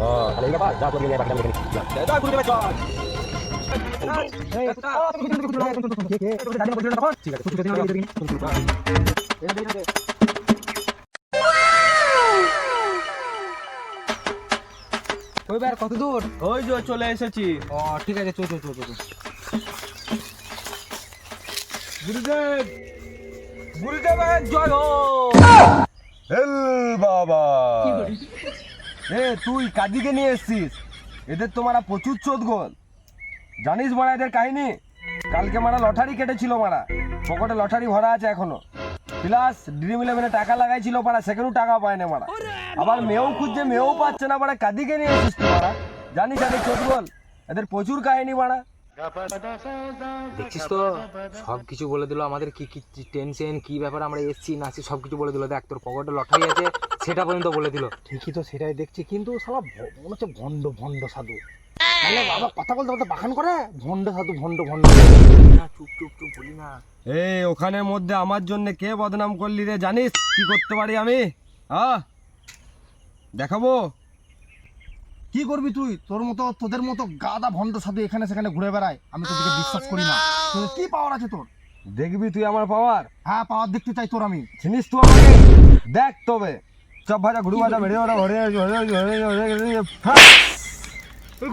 ও তাহলে এই ব্যাপার, যা করবি বাকিটা আমি দেখে নিচ্ছি। যা গুরুদেব চল। ঠিক আছে। ওই বার কত দূর? ওই যে চলে এসেছি। ও ঠিক আছে, চল চল চল চল। গুরুদেব, গুরুদেবের জয় হোক। হেল বাবা, তুই কাদিকে নিয়ে এসছিস? এদের তো মারা প্রচুর চোদ গোল। জানিস মারা এদের কাহিনী? কালকে মারা লটারি কেটেছিল, মারা পকেটে লটারি ভরা আছে এখনো। প্লাস ড্রিম ইলেভেনে টাকা লাগাইছিল মারা, সেখানেও টাকা পায় না মারা। আবার মেয়েও খুঁজছে, মেয়েও পাচ্ছে না মারা। কাদিকে নিয়ে এসছিস তুই মারা? জানিস এদের চোদ গোল, এদের প্রচুর কাহিনী মারা। দেখছিস তো সব কিছু বলে দিল আমাদের, কি কি টেনশন, কি ব্যাপার আমরা এসছি না আসছি সব কিছু বলে দিল। দেখ তোর পকেটে লটারি আছে সেটা পর্যন্ত বলে দিল। ঠিকই তো, সেটাই দেখছি। কিন্তু শালা মনে হচ্ছে ভণ্ড ভণ্ড সাধু। তাহলে বাবা কথা বলতে বলতে বাখান করে ভণ্ড সাধু, ভণ্ড ভণ্ড। না চুপ চুপ চুপ বলি না। ওখানের মধ্যে আমার জন্য কে বদনাম করলি রে? জানিস কি করতে পারি আমি? দেখাবো। কি করবি তুই? তোদের মতো গাদা ভণ্ড সাধু এখানে সেখানে ঘুরে বেড়ায়, আমি তোদেরকে বিশ্বাস করি না। তোর কি পাওয়ার আছে তোর? দেখবি তুই আমার পাওয়ার? হ্যাঁ, পাওয়ার দেখতে চাই তোর আমি। চিনিস তুই আমাকে? দেখ তবে চপ ভাজা ঘুরু ভাজা মেরে ওরা ঘরে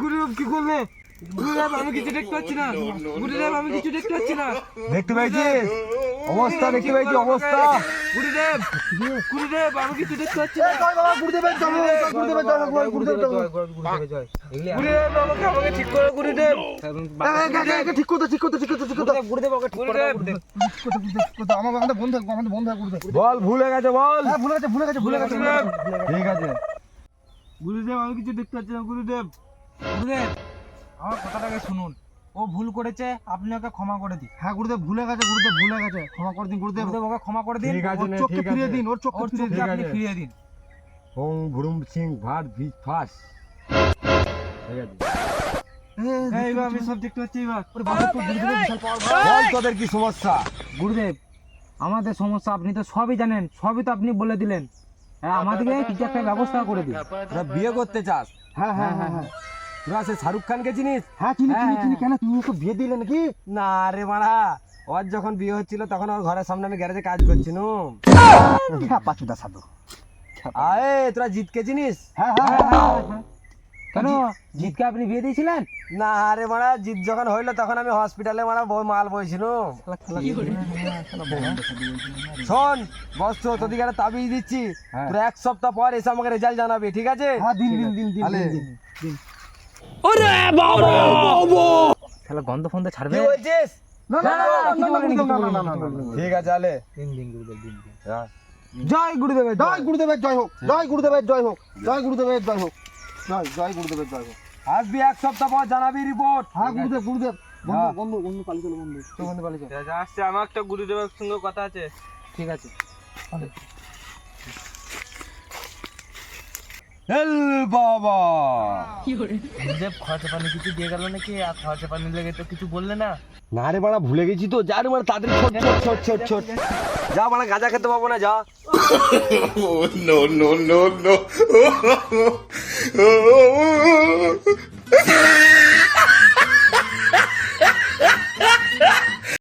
গুরুদেব কি করলে? গুরুদেব আমি কিছু দেখতে পাচ্ছি না। গুরুদেব আমি কিছু দেখতে পাচ্ছি না। দেখতে পেয়েছিস অবস্থা? দেখতে পেয়েছিস অবস্থা? গুরুদেব, গুরুদেব আমি কিছু দেখতে পাচ্ছি না। গুরুদেবের জয় হোক, গুরুদেবের জয় হোক, গুরুদেবের জয় হোক। গুরুদেবের জয়। গুরুদেব আমাকে ঠিক করে গুরুদেব। ঠিক করতে, ঠিক করতে, ঠিক করতে, ঠিক করতে। গুরুদেব ওকে ঠিক করে দাও, গুরুদেব। আমাদের বন্ধু, আমাদের বন্ধু, গুরুদেব। বল ভুলে গেছে বল। হ্যাঁ, ভুলে গেছে, ভুলে গেছে, ভুলে গেছে। ঠিক আছে গুরুদেব আমি কিছু দেখতে পাচ্ছি না গুরুদেব। গুরুদেব আমার কথাটাকে শুনুন, ও ভুল করেছে, আপনি ওকে ক্ষমা করে দিন। হ্যাঁ গুরুদেব, ভুলে গেছে, গুরুদেব ভুলে গেছে, ক্ষমা করে দিন গুরুদেব। গুরুদেব ওকে ক্ষমা করে দিন। ঠিক আছে ওর নে, চোখকে ঠিক ফিরিয়ে আছে। দিন, ওর চোখকে ওর ফিরিয়ে চোখকে দিন। আপনি আছে। ফিরিয়ে দিন। হোং ভুরুম সিং ভাট ভি ফাস। ঠিক আছে এইবার আমি সব দেখতে পাচ্ছি। এবার বল তোদের কি সমস্যা? গুরুদেব আমাদের সমস্যা আপনি তো সবই জানেন, সবই তো আপনি বলে দিলেন। হ্যাঁ আমাদেরকে কিছু একটা ব্যবস্থা করে দিন। তোরা বিয়ে করতে চাস? হ্যাঁ হ্যাঁ হ্যাঁ হ্যাঁ তোরা সে শাহরুখ খানকে চিনিস? হ্যাঁ, চিনি চিনি চিনি। কেন তুমি ওকে বিয়ে দিলে নাকি? না রে মারা, ওর যখন বিয়ে হচ্ছিল তখন ওর ঘরের সামনে আমি গ্যারেজে কাজ করছিনু। পাচুদা সাধু। আয়ে তোরা জিতকে চিনিস? হ্যাঁ হ্যাঁ হ্যাঁ। কেন জিতকে আপনি বিয়ে দিয়েছিলেন? না রে মারা, জিত যখন হইলো তখন আমি হসপিটালে মারা মাল বইছিনু। শোন বস, তোদিকে একটা তাবিজ দিচ্ছি, তোরা 1 সপ্তাহ পর এসে আমাকে রেজাল্ট জানাবি, ঠিক আছে? হ্যাঁ, দিন দিন দিন দিন আলে। দিন দিন। তাহলে গন্ধ ফন্ধ ছাড়বে? কি বলছিস? না না না না কিছু বলিনি, কিছু বলিনি, না না কিছু বলিনি। ঠিক আছে আলে। দিন দিন গুরুদেব, দিন দিন। হ্যাঁ। জয় গুরুদেবের জয়, গুরুদেবের জয় হোক, জয় গুরুদেবের জয় হোক, জয় গুরুদেবের জয় হোক, জয় জয় গুরুদেবের জয় হোক। আসবি 1 সপ্তাহ পর, জানাবি রিপোর্ট। হ্যাঁ গুরুদেব, গুরুদেব। হ্যাঁ। বন্ধু বন্ধু বন্ধু পালিয়ে চলো, বন্ধু বন্ধু পালিয়ে চলো। যা আসছে, আমার একটা গুরুদেবের সঙ্গে কথা আছে। ঠিক আছে। হেল বাবা, গুরুদেব খরচা পানি কিছু দিয়ে গেল নাকি? আর খরচা পানি লেগে তো কিছু বললে না। না রে বাড়া, ভুলে গেছি তো। যা রে বাড়া, তাদের ছোট ছোট ছোট ছোট ছোট। যা বাড়া, গাঁজা খেতে পাবো না, যা। Oh, no, no, no, no.